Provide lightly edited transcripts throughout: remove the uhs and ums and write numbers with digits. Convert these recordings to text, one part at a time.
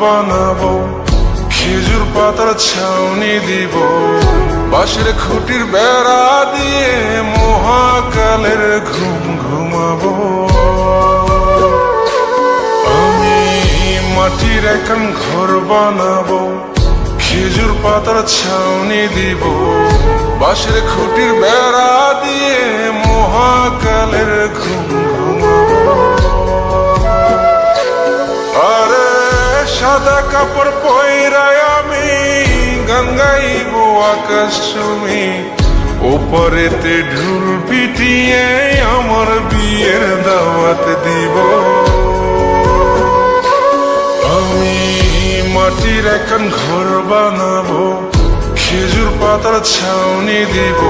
বানাবো, খেজুর পাতার ছাউনি দিব, বাঁশের খুঁটির বেড়া দিয়ে মহাকালের ঘুম ঘুমাবো। আমি মাটির এখন ঘর বানাবো, খেজুর পাতার ছাউনি দিব, বাঁশের খুঁটির বেড়া দিয়ে মহাকালের ঘুম ঘুমাবো। আরে সাদা কাপড় পয়রায় আমি গান গাইবো আকাশ চুমি, ওপরেতে ঢুল পিটিয়ে আমার বিয়ের দাওয়াত দিব। আমি মাটির এখন ঘর বানাবো, খেজুর পাতার ছাউনি দিব,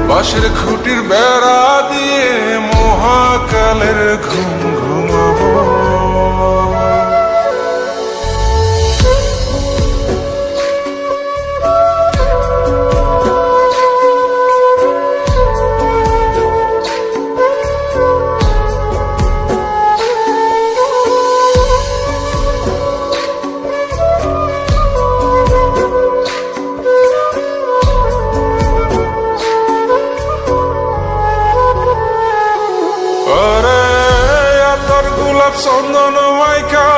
বাঁশের খুঁটির বেড়া দিয়ে মহাকালের ঘুম ঘুমাবো। চন্দন মাইকা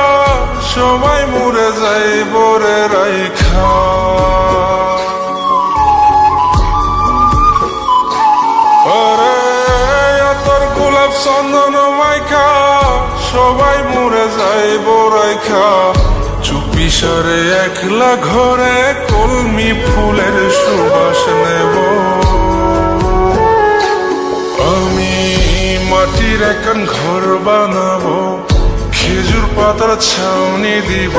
সবাই মরে যাই বরে রাইখা, আরে তোর গোলাপ চন্দন মাইকা সবাই মরে যাই বরাইখা, চুপি সারে একলা ঘরে কলমি ফুলের সুবাস নেব। আমি মাটির এখন ঘর বানাবো, খেজুর পাতার ছাউনি দিব,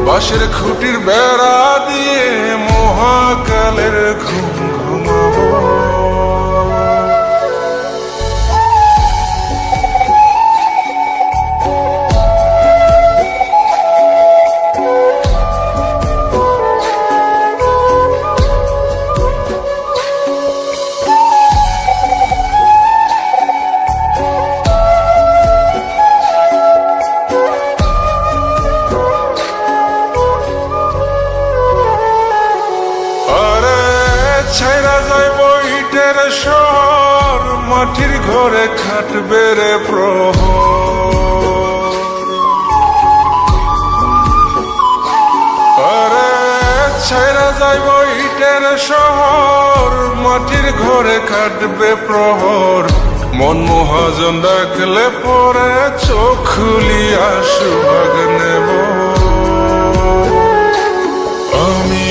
বাঁশের খুঁটির বেড়া দিয়ে মহাকালের ঘুম ঘুমাবো। ছাইরা যাইব ইটের শহর, মাটির ঘরে খাটবে রে প্রহর। আরে ছাইরা যাইব ইটের শহর, মাটির ঘরে খাটবে প্রহর। মন মহাজন ডাকলে পরে চোখ খুলিয়া সুভাগ নেব। আমি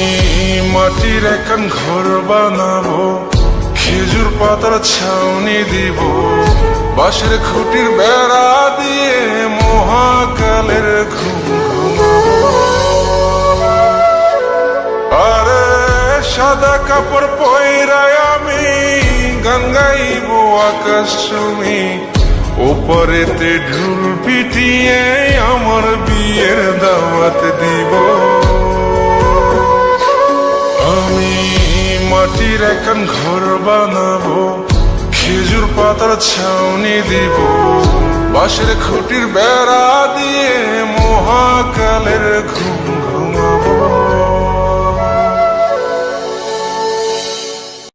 মাটির এখন ঘর বানাবো, খেজুর পাতার ছাউনি দিব, বাঁশের খুঁটির বেড়া দিয়ে মহাকালের ঘুম ঘুমাবো। আরে সাদা কাপড় পয়রায় আমি গান গাইবো আকাশ চুমি, ওপরেতে ঢুল পিটিয়ে আমার বিয়ের দাওয়াত দিব। আমি মাটির এখন ঘর বানাবো, খেজুর পাতার ছাউনি দিব, বাঁশের খুঁটির বেড়া দিয়ে মহাকালের ঘুম